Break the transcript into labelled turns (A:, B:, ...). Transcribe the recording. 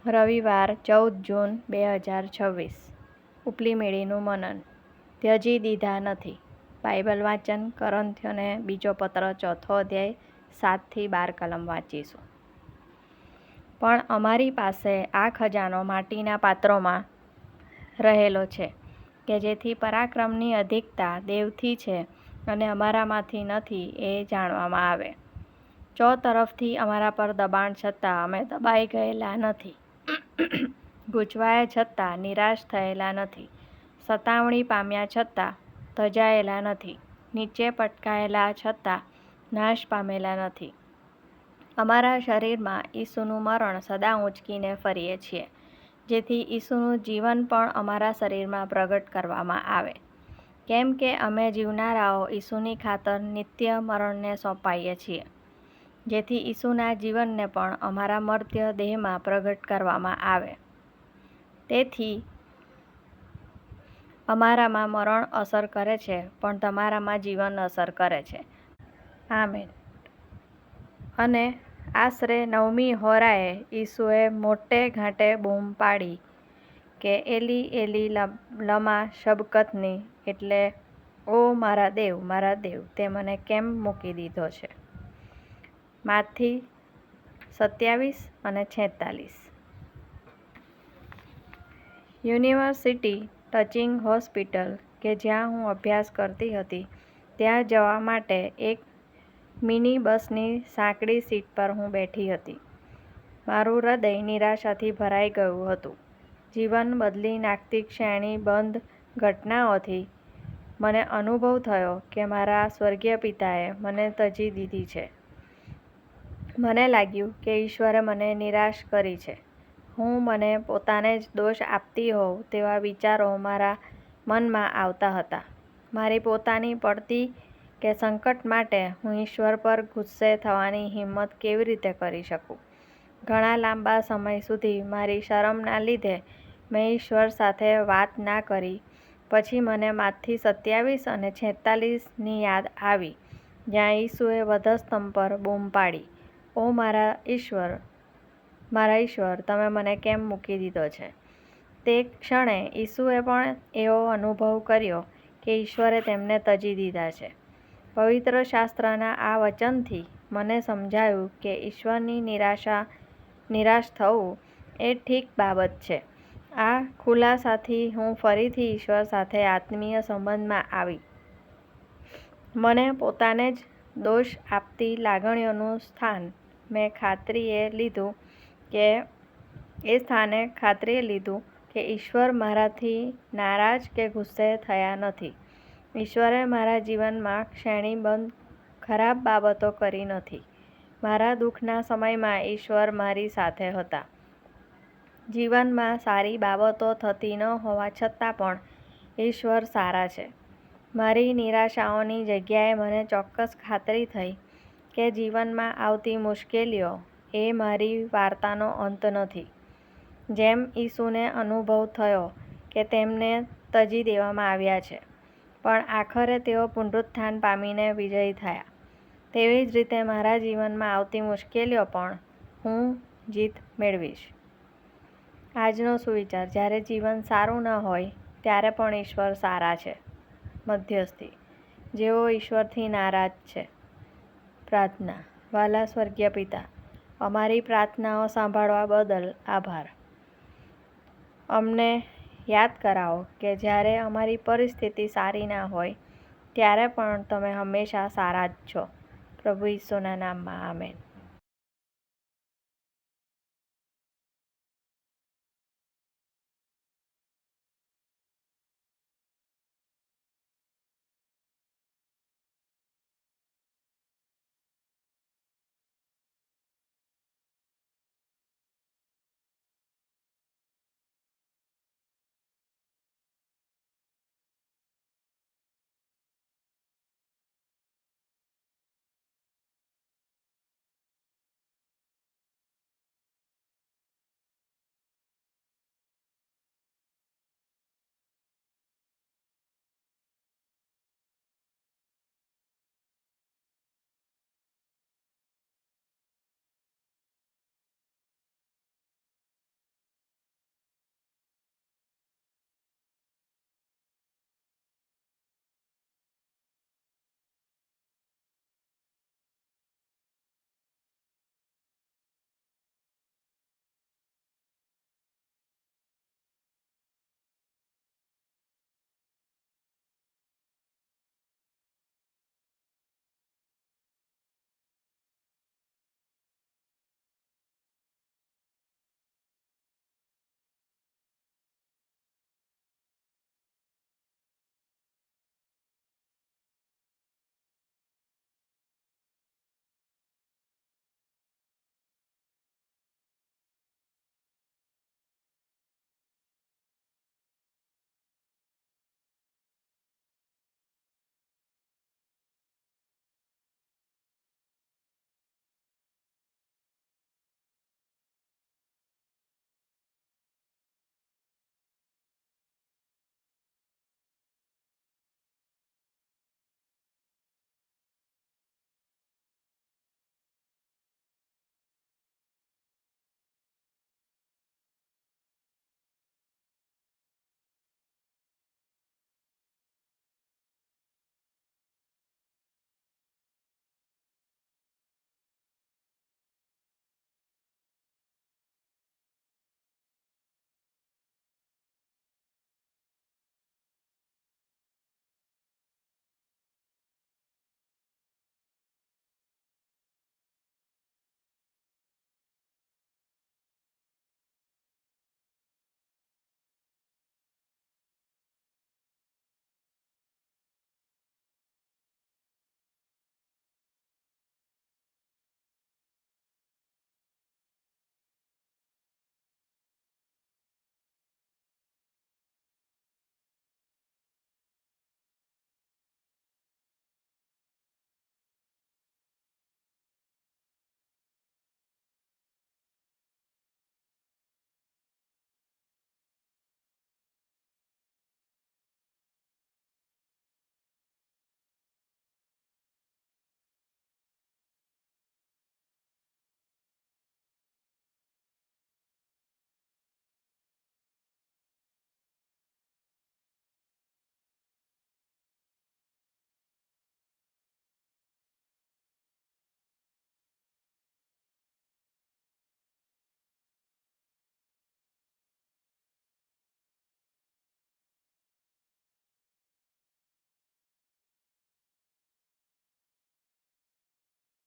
A: રવિવાર 14 જૂન 2026 ઉપલી મેળીનું મનન. ત્યજી દીધા નથી. બાઇબલ વાંચન કરન્થીઓને બીજો પત્ર 4થો અધ્યાય 7-12 કલમ વાંચીશું. પણ અમારી પાસે આ ખજાનો માટીના પાત્રોમાં રહેલો છે, કે જેથી પરાક્રમની અધિકતા દેવથી છે અને અમારામાંથી નથી એ જાણવામાં આવે. તરફથી અમારા પર દબાણ છતાં અમે દબાઈ ગયેલા નથી. ગૂંચવાયા છતાં નિરાશ થયેલા નથી. સતાવણી પામ્યા છતાં તજાયેલા નથી. નીચે પટકાયેલા છતાં નાશ પામેલા નથી. અમારા શરીરમાં ઈસુનું મરણ સદા ઊંચકીને ફરીએ છીએ, જેથી ઈસુનું જીવન પણ અમારા શરીરમાં પ્રગટ કરવામાં આવે. કેમ કે અમે જીવનારાઓ ઈસુની ખાતર નિત્ય મરણને સોંપાઈએ છીએ, જેથી ઈસુના જીવનને પણ અમારા મર્ત્ય દેહમાં પ્રગટ કરવામાં આવે. તેથી અમારામાં મરણ અસર કરે છે, પણ તમારામાં જીવન અસર કરે છે. આમેન. અને આશરે 9મી હોરાએ ઈસુએ મોટે ઘાટે બૂમ પાડી કે એલી એલી લમા શબક્તની, એટલે ઓ મારા દેવ, તે મને કેમ મૂકી દીધો છે. માથી 27 અને 46. યુનિવર્સિટી ટીચિંગ હોસ્પિટલ કે જ્યાં હું અભ્યાસ કરતી હતી, ત્યાં જવા માટે એક મિની બસની સાંકડી સીટ પર હું બેઠી હતી. મારું હૃદય નિરાશાથી ભરાઈ ગયું હતું. જીવન બદલી નાખતી શ્રેણીબંધ ઘટનાઓથી મને અનુભવ થયો કે મારા સ્વર્ગીય પિતાએ મને તજી દીધી છે. મને લાગ્યું કે ઈશ્વરે મને નિરાશ કરી છે. હું મને પોતાને જ દોષ આપતી હોઉં તેવા વિચારો મારા મનમાં આવતા હતા. મારી પોતાની પડતી કે સંકટ માટે હું ઈશ્વર પર ગુસ્સે થવાની હિંમત કેવી રીતે કરી શકું? ઘણા લાંબા સમય સુધી મારી શરમના લીધે મેં ઈશ્વર સાથે વાત ના કરી. પછી મને માથી 27 અને 46ની યાદ આવી, જ્યાં ઈસુએ વધસ્તંભ પર બૂમ પાડી, ઓ મારા ઈશ્વર, તમે મને કેમ મૂકી દીધો છે. તે ક્ષણે ઈસુએ પણ એવો અનુભવ કર્યો કે ઈશ્વરે તેમને તજી દીધા છે. પવિત્ર શાસ્ત્રના આ વચનથી મને સમજાયું કે ઈશ્વરની નિરાશ થવું એ ઠીક બાબત છે. આ ખુલાસાથી હું ફરીથી ઈશ્વર સાથે આત્મીય સંબંધમાં આવી. મને પોતાને જ દોષ આપતી લાગણીઓનું સ્થાને ખાતરીએ લીધું કે ઈશ્વર મારાથી નારાજ કે ગુસ્સે થયા નથી. ઈશ્વરે મારા જીવનમાં શ્રેણીબંધ ખરાબ બાબતો કરી નથી. મારા દુઃખના સમયમાં ઈશ્વર મારી સાથે હતા. જીવનમાં સારી બાબતો થતી ન હોવા છતાં પણ ઈશ્વર સારા છે. મારી નિરાશાઓની જગ્યાએ મને ચોક્કસ ખાતરી થઈ કે જીવનમાં આવતી મુશ્કેલીઓ એ મારી વાર્તાનો અંત નથી. જેમ ઈસુને અનુભવ થયો કે તેમને તજી દેવામાં આવ્યા છે, પણ આખરે તેઓ પુનરુત્થાન પામીને વિજયી થયા, તેવી જ રીતે મારા જીવનમાં આવતી મુશ્કેલીઓ પણ હું જીત મેળવીશ. આજનો સુવિચાર: જ્યારે જીવન સારું ન હોય ત્યારે પણ ઈશ્વર સારા છે. મધ્યસ્થી: જેઓ ઈશ્વરથી નારાજ છે. પ્રાર્થના: વ્હાલા સ્વર્ગીય પિતા, અમારી પ્રાર્થનાઓ સાંભળવા બદલ આભાર. અમને યાદ કરાવો કે જ્યારે અમારી પરિસ્થિતિ સારી ના હોય ત્યારે પણ તમે હંમેશા સારા જ છો. પ્રભુ ઈસુના નામમાં, આમેન.